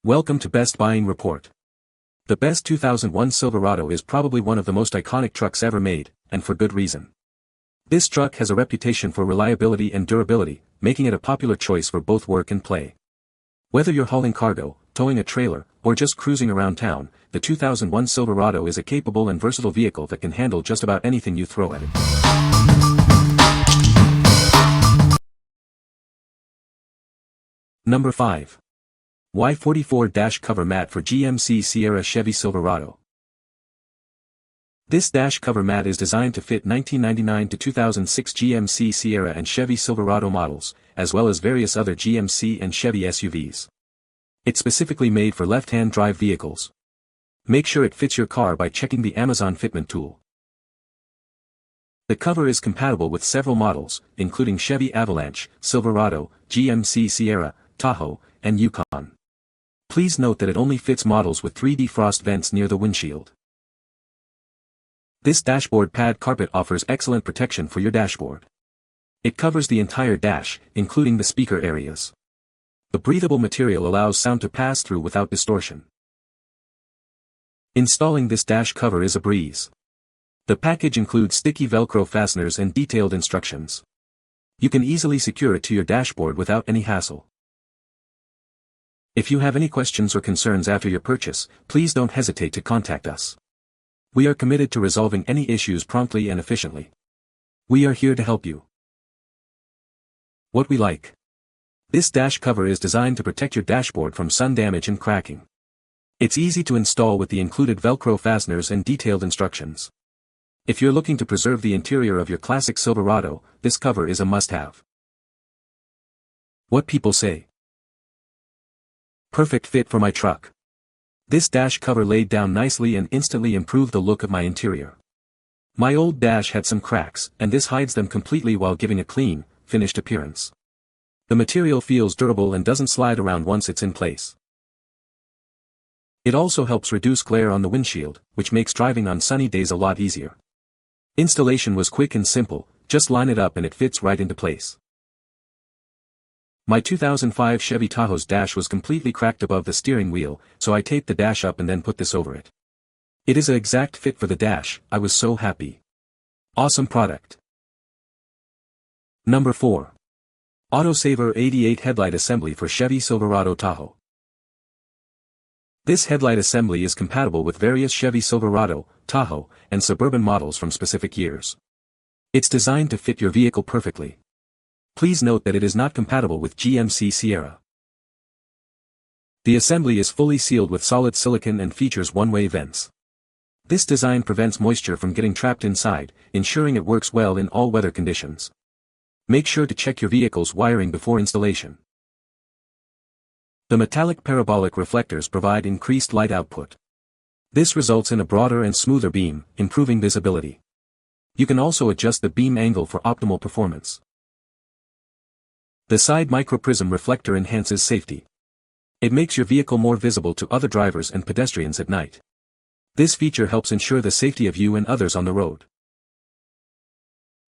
Welcome to Best Buying Report. The best 2001 Silverado is probably one of the most iconic trucks ever made, and for good reason. This truck has a reputation for reliability and durability, making it a popular choice for both work and play. Whether you're hauling cargo, towing a trailer, or just cruising around town, the 2001 Silverado is a capable and versatile vehicle that can handle just about anything you throw at it. Number 5. Y44 dash cover mat for GMC Sierra Chevy Silverado. This dash cover mat is designed to fit 1999 to 2006 GMC Sierra and Chevy Silverado models, as well as various other GMC and Chevy SUVs. It's specifically made for left-hand drive vehicles. Make sure it fits your car by checking the Amazon fitment tool. The cover is compatible with several models, including Chevy Avalanche, Silverado, GMC Sierra, Tahoe, and Yukon. Please note that it only fits models with 3D frost vents near the windshield. This dashboard pad carpet offers excellent protection for your dashboard. It covers the entire dash, including the speaker areas. The breathable material allows sound to pass through without distortion. Installing this dash cover is a breeze. The package includes sticky Velcro fasteners and detailed instructions. You can easily secure it to your dashboard without any hassle. If you have any questions or concerns after your purchase, please don't hesitate to contact us. We are committed to resolving any issues promptly and efficiently. We are here to help you. What we like. This dash cover is designed to protect your dashboard from sun damage and cracking. It's easy to install with the included Velcro fasteners and detailed instructions. If you're looking to preserve the interior of your classic Silverado, this cover is a must-have. What people say. Perfect fit for my truck. This dash cover laid down nicely and instantly improved the look of my interior. My old dash had some cracks, and this hides them completely while giving a clean, finished appearance. The material feels durable and doesn't slide around once it's in place. It also helps reduce glare on the windshield, which makes driving on sunny days a lot easier. Installation was quick and simple, just line it up and it fits right into place. My 2005 Chevy Tahoe's dash was completely cracked above the steering wheel, so I taped the dash up and then put this over it. It is an exact fit for the dash. I was so happy. Awesome product. Number 4. Autosaver 88 Headlight Assembly for Chevy Silverado Tahoe. This headlight assembly is compatible with various Chevy Silverado, Tahoe, and Suburban models from specific years. It's designed to fit your vehicle perfectly. Please note that it is not compatible with GMC Sierra. The assembly is fully sealed with solid silicone and features one-way vents. This design prevents moisture from getting trapped inside, ensuring it works well in all weather conditions. Make sure to check your vehicle's wiring before installation. The metallic parabolic reflectors provide increased light output. This results in a broader and smoother beam, improving visibility. You can also adjust the beam angle for optimal performance. The side microprism reflector enhances safety. It makes your vehicle more visible to other drivers and pedestrians at night. This feature helps ensure the safety of you and others on the road.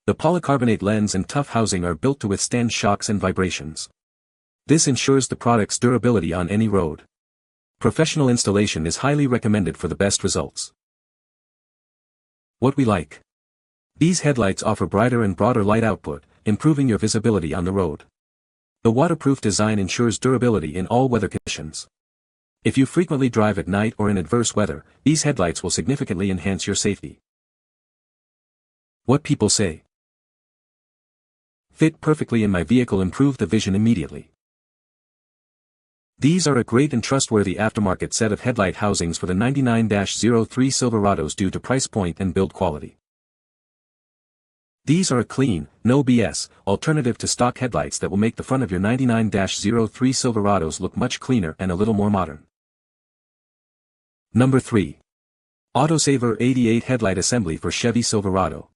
The polycarbonate lens and tough housing are built to withstand shocks and vibrations. This ensures the product's durability on any road. Professional installation is highly recommended for the best results. What we like. These headlights offer brighter and broader light output, improving your visibility on the road. The waterproof design ensures durability in all weather conditions. If you frequently drive at night or in adverse weather, these headlights will significantly enhance your safety. What people say. Fit perfectly in my vehicle, improved the vision immediately. These are a great and trustworthy aftermarket set of headlight housings for the 99-03 Silverados due to price point and build quality. These are a clean, no BS, alternative to stock headlights that will make the front of your 99-03 Silverados look much cleaner and a little more modern. Number 3. Autosaver 88 Headlight Assembly for Chevy Silverado.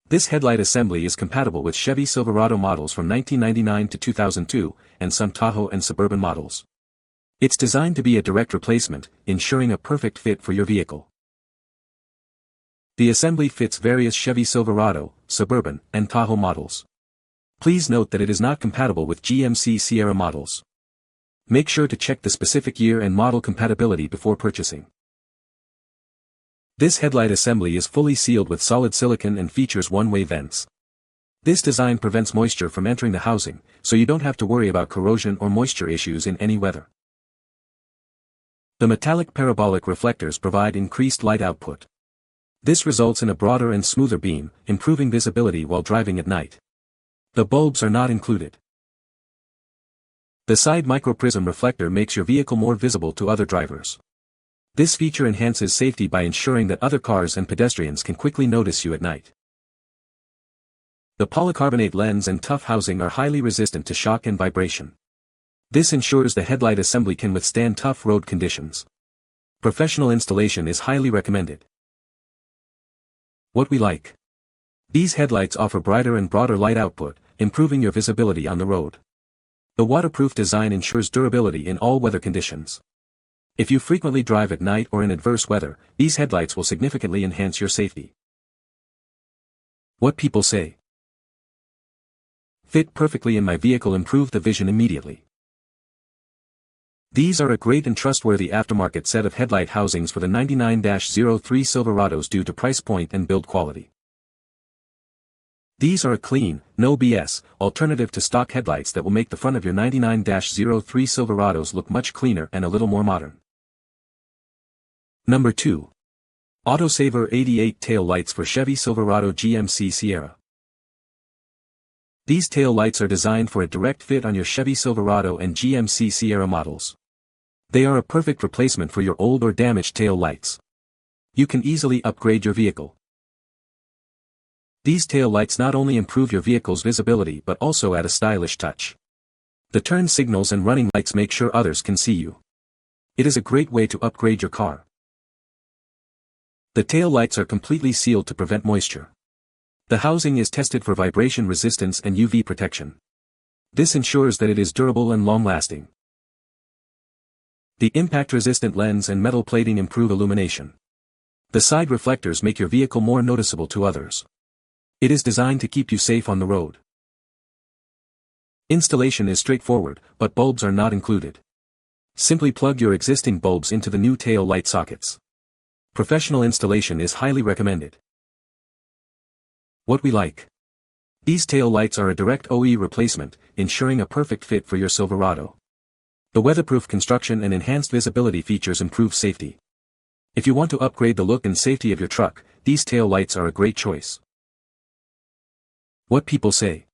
This headlight assembly is compatible with Chevy Silverado models from 1999 to 2002, and some Tahoe and Suburban models. It's designed to be a direct replacement, ensuring a perfect fit for your vehicle. The assembly fits various Chevy Silverado, Suburban, and Tahoe models. Please note that it is not compatible with GMC Sierra models. Make sure to check the specific year and model compatibility before purchasing. This headlight assembly is fully sealed with solid silicon and features one-way vents. This design prevents moisture from entering the housing, so you don't have to worry about corrosion or moisture issues in any weather. The metallic parabolic reflectors provide increased light output. This results in a broader and smoother beam, improving visibility while driving at night. The bulbs are not included. The side microprism reflector makes your vehicle more visible to other drivers. This feature enhances safety by ensuring that other cars and pedestrians can quickly notice you at night. The polycarbonate lens and tough housing are highly resistant to shock and vibration. This ensures the headlight assembly can withstand tough road conditions. Professional installation is highly recommended. What we like. These headlights offer brighter and broader light output, improving your visibility on the road. The waterproof design ensures durability in all weather conditions. If you frequently drive at night or in adverse weather, these headlights will significantly enhance your safety. What people say. Fit perfectly in my vehicle, improved the vision immediately. These are a great and trustworthy aftermarket set of headlight housings for the 99-03 Silverados due to price point and build quality. These are a clean, no BS, alternative to stock headlights that will make the front of your 99-03 Silverados look much cleaner and a little more modern. Number 2. Autosaver 88 tail lights for Chevy Silverado GMC Sierra. These tail lights are designed for a direct fit on your Chevy Silverado and GMC Sierra models. They are a perfect replacement for your old or damaged tail lights. You can easily upgrade your vehicle. These tail lights not only improve your vehicle's visibility but also add a stylish touch. The turn signals and running lights make sure others can see you. It is a great way to upgrade your car. The tail lights are completely sealed to prevent moisture. The housing is tested for vibration resistance and UV protection. This ensures that it is durable and long-lasting. The impact-resistant lens and metal plating improve illumination. The side reflectors make your vehicle more noticeable to others. It is designed to keep you safe on the road. Installation is straightforward, but bulbs are not included. Simply plug your existing bulbs into the new tail light sockets. Professional installation is highly recommended. What we like. These tail lights are a direct OE replacement, ensuring a perfect fit for your Silverado. The weatherproof construction and enhanced visibility features improve safety. If you want to upgrade the look and safety of your truck, these tail lights are a great choice. What people say.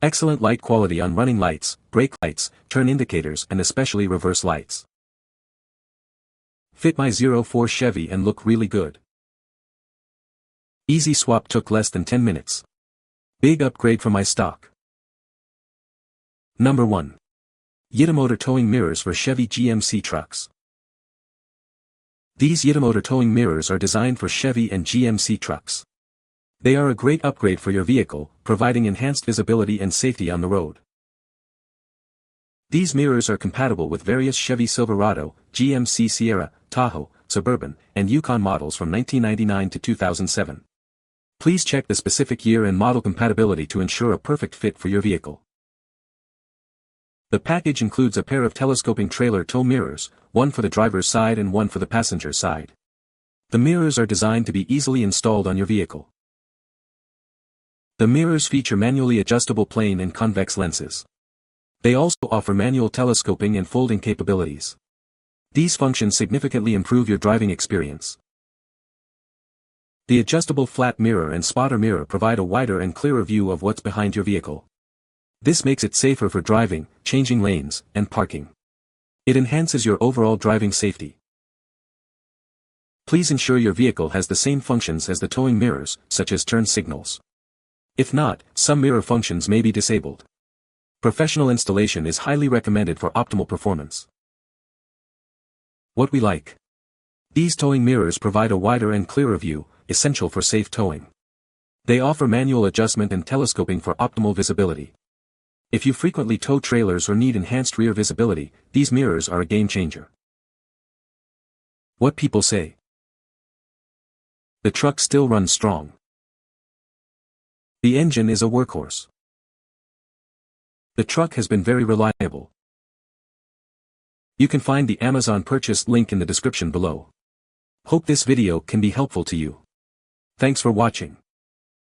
Excellent light quality on running lights, brake lights, turn indicators and especially reverse lights. Fit my 04 Chevy and look really good. Easy swap, took less than 10 minutes. Big upgrade from my stock. Number 1. YITAMOTOR towing mirrors for Chevy GMC trucks. These YITAMOTOR towing mirrors are designed for Chevy and GMC trucks. They are a great upgrade for your vehicle, providing enhanced visibility and safety on the road. These mirrors are compatible with various Chevy Silverado, GMC Sierra, Tahoe, Suburban, and Yukon models from 1999 to 2007. Please check the specific year and model compatibility to ensure a perfect fit for your vehicle. The package includes a pair of telescoping trailer tow mirrors, one for the driver's side and one for the passenger side. The mirrors are designed to be easily installed on your vehicle. The mirrors feature manually adjustable plane and convex lenses. They also offer manual telescoping and folding capabilities. These functions significantly improve your driving experience. The adjustable flat mirror and spotter mirror provide a wider and clearer view of what's behind your vehicle. This makes it safer for driving, changing lanes, and parking. It enhances your overall driving safety. Please ensure your vehicle has the same functions as the towing mirrors, such as turn signals. If not, some mirror functions may be disabled. Professional installation is highly recommended for optimal performance. What we like. These towing mirrors provide a wider and clearer view, essential for safe towing. They offer manual adjustment and telescoping for optimal visibility. If you frequently tow trailers or need enhanced rear visibility, these mirrors are a game changer. What people say. The truck still runs strong. The engine is a workhorse. The truck has been very reliable. You can find the Amazon purchase link in the description below. Hope this video can be helpful to you. Thanks for watching.